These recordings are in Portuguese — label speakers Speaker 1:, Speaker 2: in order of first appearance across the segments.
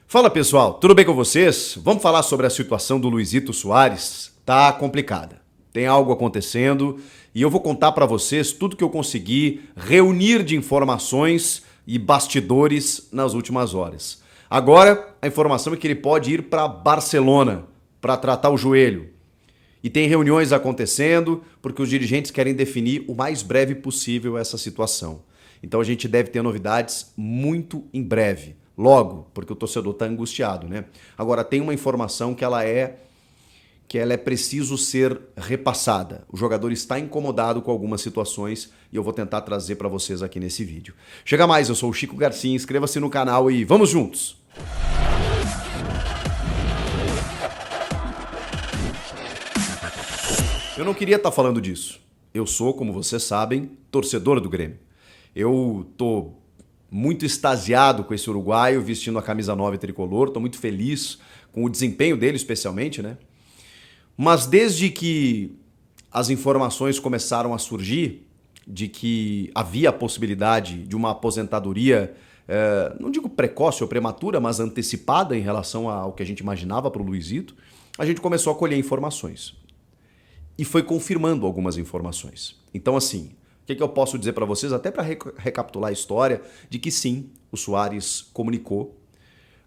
Speaker 1: Fala pessoal, tudo bem com vocês? Vamos falar sobre a situação do Luizito Soares? Tá complicada. Tem algo acontecendo e eu vou contar pra vocês tudo que eu consegui reunir de informações e bastidores nas últimas horas. Agora, a informação é que ele pode ir pra Barcelona para tratar o joelho. E tem reuniões acontecendo porque os dirigentes querem definir o mais breve possível essa situação. Então a gente deve ter novidades muito em breve. Logo, porque o torcedor está angustiado, né? Agora, tem uma informação que ela é preciso ser repassada. O jogador está incomodado com algumas situações e eu vou tentar trazer para vocês aqui nesse vídeo. Chega mais, eu sou o Chico Garcia, inscreva-se no canal e vamos juntos! Eu não queria estar falando disso. Eu sou, como vocês sabem, torcedor do Grêmio. Eu tô muito extasiado com esse uruguaio vestindo a camisa 9 tricolor, tô muito feliz com o desempenho dele especialmente, né? Mas desde que as informações começaram a surgir de que havia a possibilidade de uma aposentadoria, não digo precoce ou prematura, mas antecipada em relação ao que a gente imaginava para o Luizito, a gente começou a colher informações. E foi confirmando algumas informações. Então assim, o que eu posso dizer para vocês, até para recapitular a história, de que sim, o Soares comunicou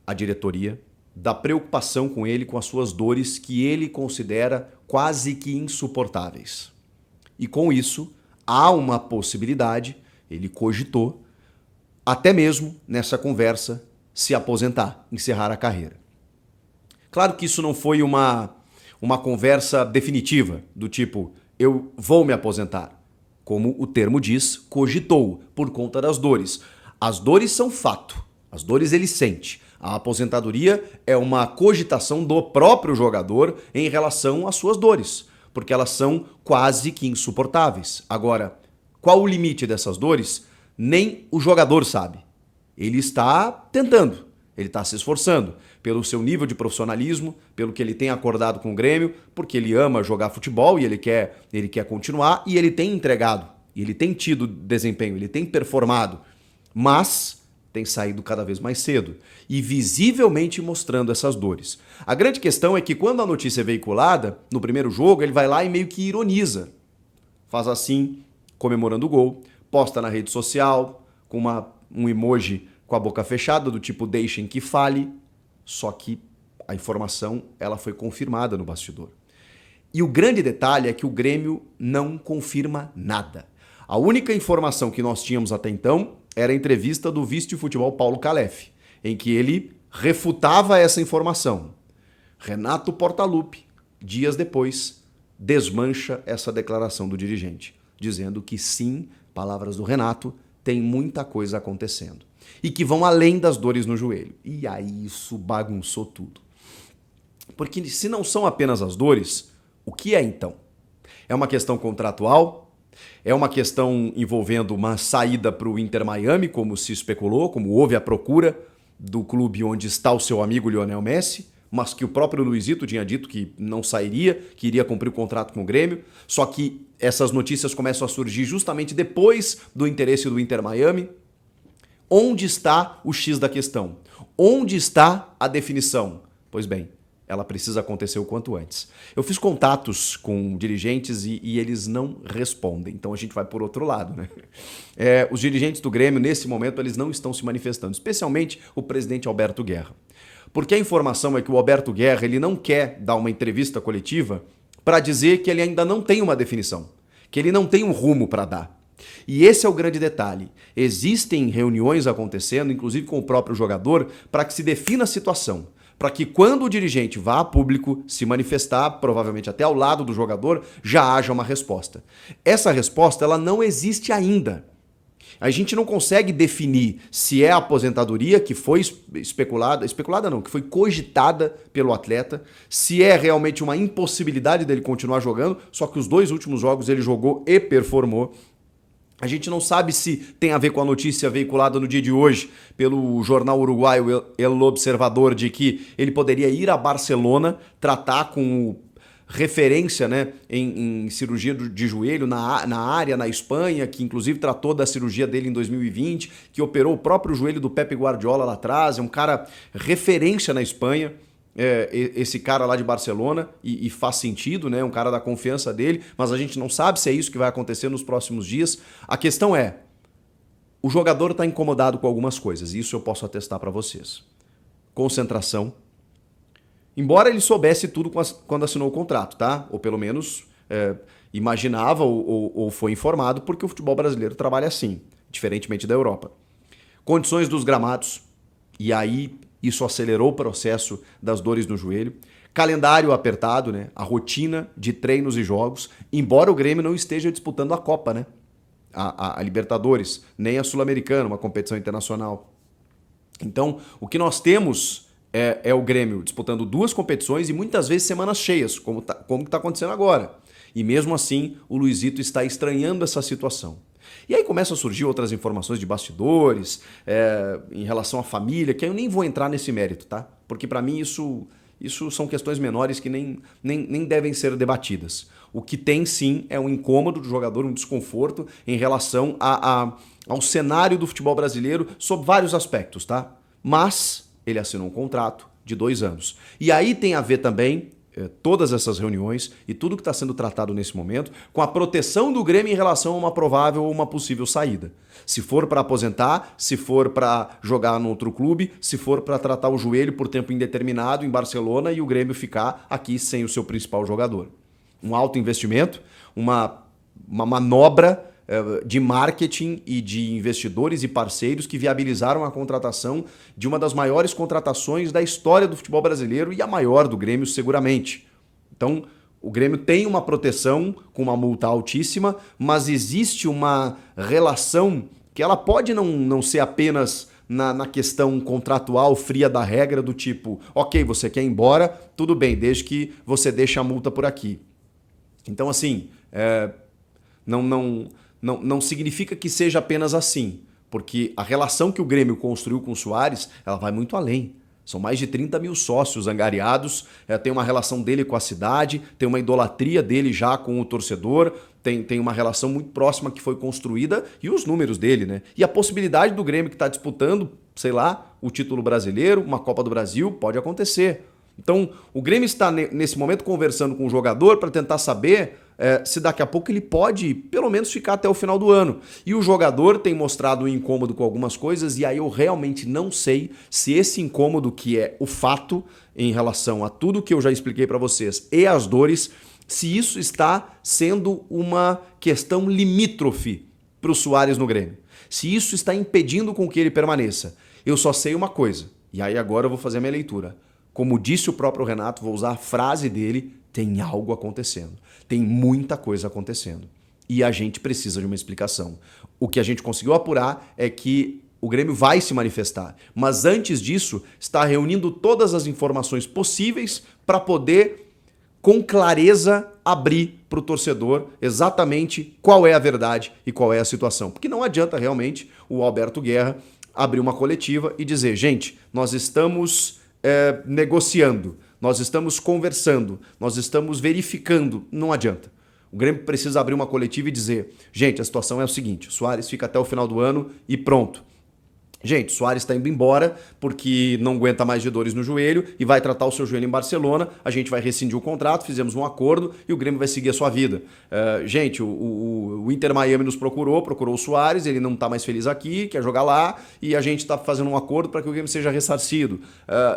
Speaker 1: à diretoria da preocupação com ele, com as suas dores que ele considera quase que insuportáveis. E com isso, há uma possibilidade, ele cogitou, até mesmo nessa conversa, se aposentar, encerrar a carreira. Claro que isso não foi uma conversa definitiva, do tipo, eu vou me aposentar. Como o termo diz, cogitou, por conta das dores. As dores são fato, as dores ele sente. A aposentadoria é uma cogitação do próprio jogador em relação às suas dores, porque elas são quase que insuportáveis. Agora, qual o limite dessas dores? Nem o jogador sabe. Ele está tentando, ele está se esforçando pelo seu nível de profissionalismo, pelo que ele tem acordado com o Grêmio, porque ele ama jogar futebol e ele quer continuar e ele tem entregado, e ele tem tido desempenho, ele tem performado, mas tem saído cada vez mais cedo e visivelmente mostrando essas dores. A grande questão é que quando a notícia é veiculada, no primeiro jogo, ele vai lá e meio que ironiza. Faz assim, comemorando o gol, posta na rede social, com um emoji com a boca fechada, do tipo deixem que fale, só que a informação ela foi confirmada no bastidor. E o grande detalhe é que o Grêmio não confirma nada. A única informação que nós tínhamos até então era a entrevista do vice de futebol Paulo Calef, em que ele refutava essa informação. Renato Portaluppi, dias depois, desmancha essa declaração do dirigente, dizendo que sim, palavras do Renato, tem muita coisa acontecendo. E que vão além das dores no joelho. E aí isso bagunçou tudo. Porque se não são apenas as dores, o que é então? É uma questão contratual? É uma questão envolvendo uma saída para o Inter Miami, como se especulou, como houve a procura do clube onde está o seu amigo Lionel Messi, mas que o próprio Luizito tinha dito que não sairia, que iria cumprir o contrato com o Grêmio, só que essas notícias começam a surgir justamente depois do interesse do Inter Miami. Onde está o X da questão? Onde está a definição? Pois bem, ela precisa acontecer o quanto antes. Eu fiz contatos com dirigentes e eles não respondem, então a gente vai por outro lado, né? Os dirigentes do Grêmio, nesse momento, eles não estão se manifestando, especialmente o presidente Alberto Guerra. Porque a informação é que o Alberto Guerra ele não quer dar uma entrevista coletiva para dizer que ele ainda não tem uma definição, que ele não tem um rumo para dar. E esse é o grande detalhe. Existem reuniões acontecendo, inclusive com o próprio jogador, para que se defina a situação. Para que quando o dirigente vá a público se manifestar, provavelmente até ao lado do jogador, já haja uma resposta. Essa resposta ela não existe ainda. A gente não consegue definir se é a aposentadoria que foi especulada não, que foi cogitada pelo atleta, se é realmente uma impossibilidade dele continuar jogando, só que os 2 últimos jogos ele jogou e performou. A gente não sabe se tem a ver com a notícia veiculada no dia de hoje pelo jornal uruguaio El Observador de que ele poderia ir a Barcelona tratar com referência, né, em cirurgia de joelho na área, na Espanha, que inclusive tratou da cirurgia dele em 2020, que operou o próprio joelho do Pepe Guardiola lá atrás, é um cara referência na Espanha. Esse cara lá de Barcelona, e faz sentido, né? Um cara da confiança dele, mas a gente não sabe se é isso que vai acontecer nos próximos dias. A questão é, o jogador está incomodado com algumas coisas, e isso eu posso atestar para vocês. Concentração. Embora ele soubesse tudo quando assinou o contrato, tá? Ou pelo menos imaginava ou foi informado, porque o futebol brasileiro trabalha assim, diferentemente da Europa. Condições dos gramados, e aí isso acelerou o processo das dores no joelho. Calendário apertado, né? A rotina de treinos e jogos, embora o Grêmio não esteja disputando a Copa, né? A Libertadores, nem a Sul-Americana, uma competição internacional. Então, o que nós temos é o Grêmio disputando 2 competições e muitas vezes semanas cheias, como está acontecendo agora. E mesmo assim, o Luizito está estranhando essa situação. E aí começam a surgir outras informações de bastidores, em relação à família, que eu nem vou entrar nesse mérito, tá? Porque para mim isso são questões menores que nem devem ser debatidas. O que tem sim é um incômodo do jogador, um desconforto em relação ao cenário do futebol brasileiro sob vários aspectos, tá? Mas ele assinou um contrato de 2 anos. E aí tem a ver também todas essas reuniões e tudo que está sendo tratado nesse momento com a proteção do Grêmio em relação a uma provável ou uma possível saída. Se for para aposentar, se for para jogar no outro clube, se for para tratar o joelho por tempo indeterminado em Barcelona e o Grêmio ficar aqui sem o seu principal jogador. Um alto investimento, uma manobra de marketing e de investidores e parceiros que viabilizaram a contratação de uma das maiores contratações da história do futebol brasileiro e a maior do Grêmio seguramente. Então, o Grêmio tem uma proteção com uma multa altíssima, mas existe uma relação que ela pode não ser apenas na questão contratual fria da regra do tipo, ok, você quer ir embora, tudo bem, desde que você deixe a multa por aqui. Então, assim, não significa que seja apenas assim, porque a relação que o Grêmio construiu com o Soares, ela vai muito além. São mais de 30 mil sócios angariados, tem uma relação dele com a cidade, tem uma idolatria dele já com o torcedor, tem uma relação muito próxima que foi construída e os números dele, né? E a possibilidade do Grêmio que está disputando, sei lá, o título brasileiro, uma Copa do Brasil, pode acontecer. Então, o Grêmio está nesse momento conversando com o jogador para tentar saber se daqui a pouco ele pode, pelo menos, ficar até o final do ano. E o jogador tem mostrado um incômodo com algumas coisas e aí eu realmente não sei se esse incômodo, que é o fato em relação a tudo que eu já expliquei para vocês e as dores, se isso está sendo uma questão limítrofe para o Soares no Grêmio. Se isso está impedindo com que ele permaneça. Eu só sei uma coisa, e aí agora eu vou fazer a minha leitura. Como disse o próprio Renato, vou usar a frase dele, tem algo acontecendo. Tem muita coisa acontecendo. E a gente precisa de uma explicação. O que a gente conseguiu apurar é que o Grêmio vai se manifestar. Mas antes disso, está reunindo todas as informações possíveis para poder, com clareza, abrir para o torcedor exatamente qual é a verdade e qual é a situação. Porque não adianta realmente o Alberto Guerra abrir uma coletiva e dizer, gente, nós estamos negociando, nós estamos conversando, nós estamos verificando. Não adianta. O Grêmio precisa abrir uma coletiva e dizer, gente, a situação é o seguinte, o Soares fica até o final do ano e pronto. Gente, o Soares está indo embora porque não aguenta mais de dores no joelho e vai tratar o seu joelho em Barcelona, a gente vai rescindir o contrato, fizemos um acordo e o Grêmio vai seguir a sua vida. Gente, o Inter Miami nos procurou o Soares, ele não está mais feliz aqui, quer jogar lá e a gente está fazendo um acordo para que o Grêmio seja ressarcido.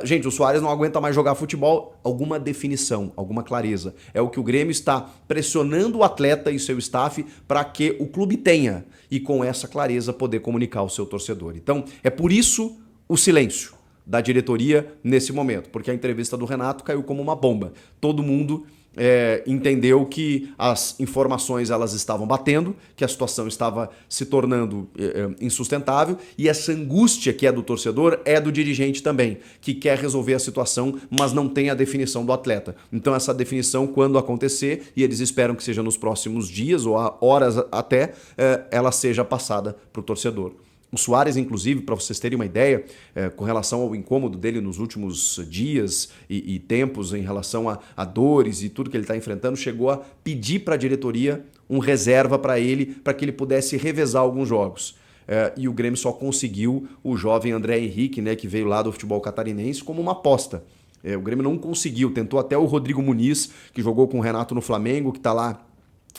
Speaker 1: Gente, o Soares não aguenta mais jogar futebol. Alguma definição, alguma clareza. É o que o Grêmio está pressionando o atleta e seu staff para que o clube tenha e com essa clareza poder comunicar ao seu torcedor. Então, é por isso o silêncio da diretoria nesse momento, porque a entrevista do Renato caiu como uma bomba. Todo mundo entendeu que as informações elas estavam batendo, que a situação estava se tornando insustentável e essa angústia que é do torcedor é do dirigente também, que quer resolver a situação, mas não tem a definição do atleta. Então essa definição, quando acontecer, e eles esperam que seja nos próximos dias ou horas até, ela seja passada para o torcedor. O Suárez, inclusive, para vocês terem uma ideia, com relação ao incômodo dele nos últimos dias e tempos, em relação a dores e tudo que ele está enfrentando, chegou a pedir para a diretoria um reserva para que ele pudesse revezar alguns jogos. E o Grêmio só conseguiu o jovem André Henrique, né, que veio lá do futebol catarinense, como uma aposta. O Grêmio não conseguiu, tentou até o Rodrigo Muniz, que jogou com o Renato no Flamengo, que está lá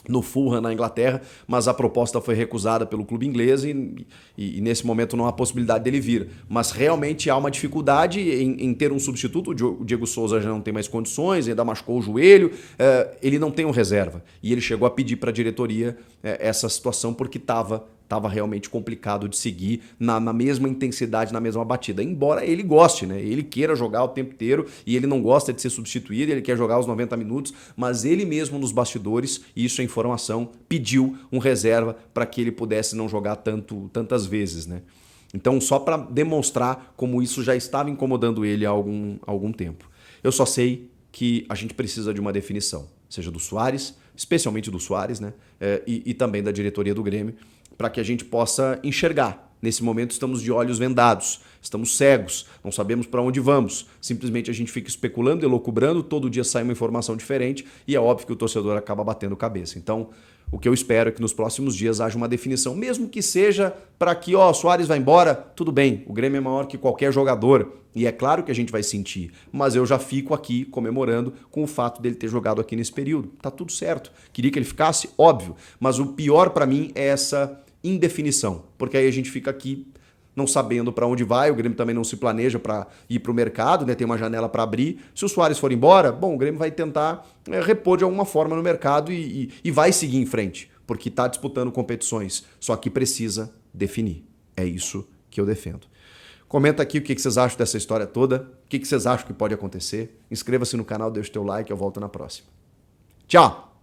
Speaker 1: no Fulham, na Inglaterra, mas a proposta foi recusada pelo clube inglês e nesse momento não há possibilidade dele vir. Mas realmente há uma dificuldade em ter um substituto. O Diego Souza já não tem mais condições, ainda machucou o joelho, ele não tem um reserva. E ele chegou a pedir para a diretoria essa situação porque estava realmente complicado de seguir na mesma intensidade, na mesma batida. Embora ele goste, né? Ele queira jogar o tempo inteiro e ele não gosta de ser substituído, ele quer jogar os 90 minutos, mas ele mesmo nos bastidores, e isso é informação, pediu um reserva para que ele pudesse não jogar tantas vezes, né? Então, só para demonstrar como isso já estava incomodando ele há algum tempo. Eu só sei que a gente precisa de uma definição, seja do Suárez, especialmente do Suárez, né? E também da diretoria do Grêmio, para que a gente possa enxergar. Nesse momento estamos de olhos vendados, estamos cegos, não sabemos para onde vamos. Simplesmente a gente fica especulando, elucubrando, todo dia sai uma informação diferente e é óbvio que o torcedor acaba batendo cabeça. Então, o que eu espero é que nos próximos dias haja uma definição, mesmo que seja para que, Suárez vai embora, tudo bem, o Grêmio é maior que qualquer jogador e é claro que a gente vai sentir, mas eu já fico aqui comemorando com o fato dele ter jogado aqui nesse período. Tá tudo certo. Queria que ele ficasse, óbvio, mas o pior para mim é essa indefinição, porque aí a gente fica aqui não sabendo para onde vai, o Grêmio também não se planeja para ir para o mercado, né? Tem uma janela para abrir. Se o Suárez for embora, bom, o Grêmio vai tentar repor de alguma forma no mercado e vai seguir em frente, porque está disputando competições, só que precisa definir. É isso que eu defendo. Comenta aqui o que vocês acham dessa história toda, o que vocês acham que pode acontecer. Inscreva-se no canal, deixa o teu like, eu volto na próxima. Tchau!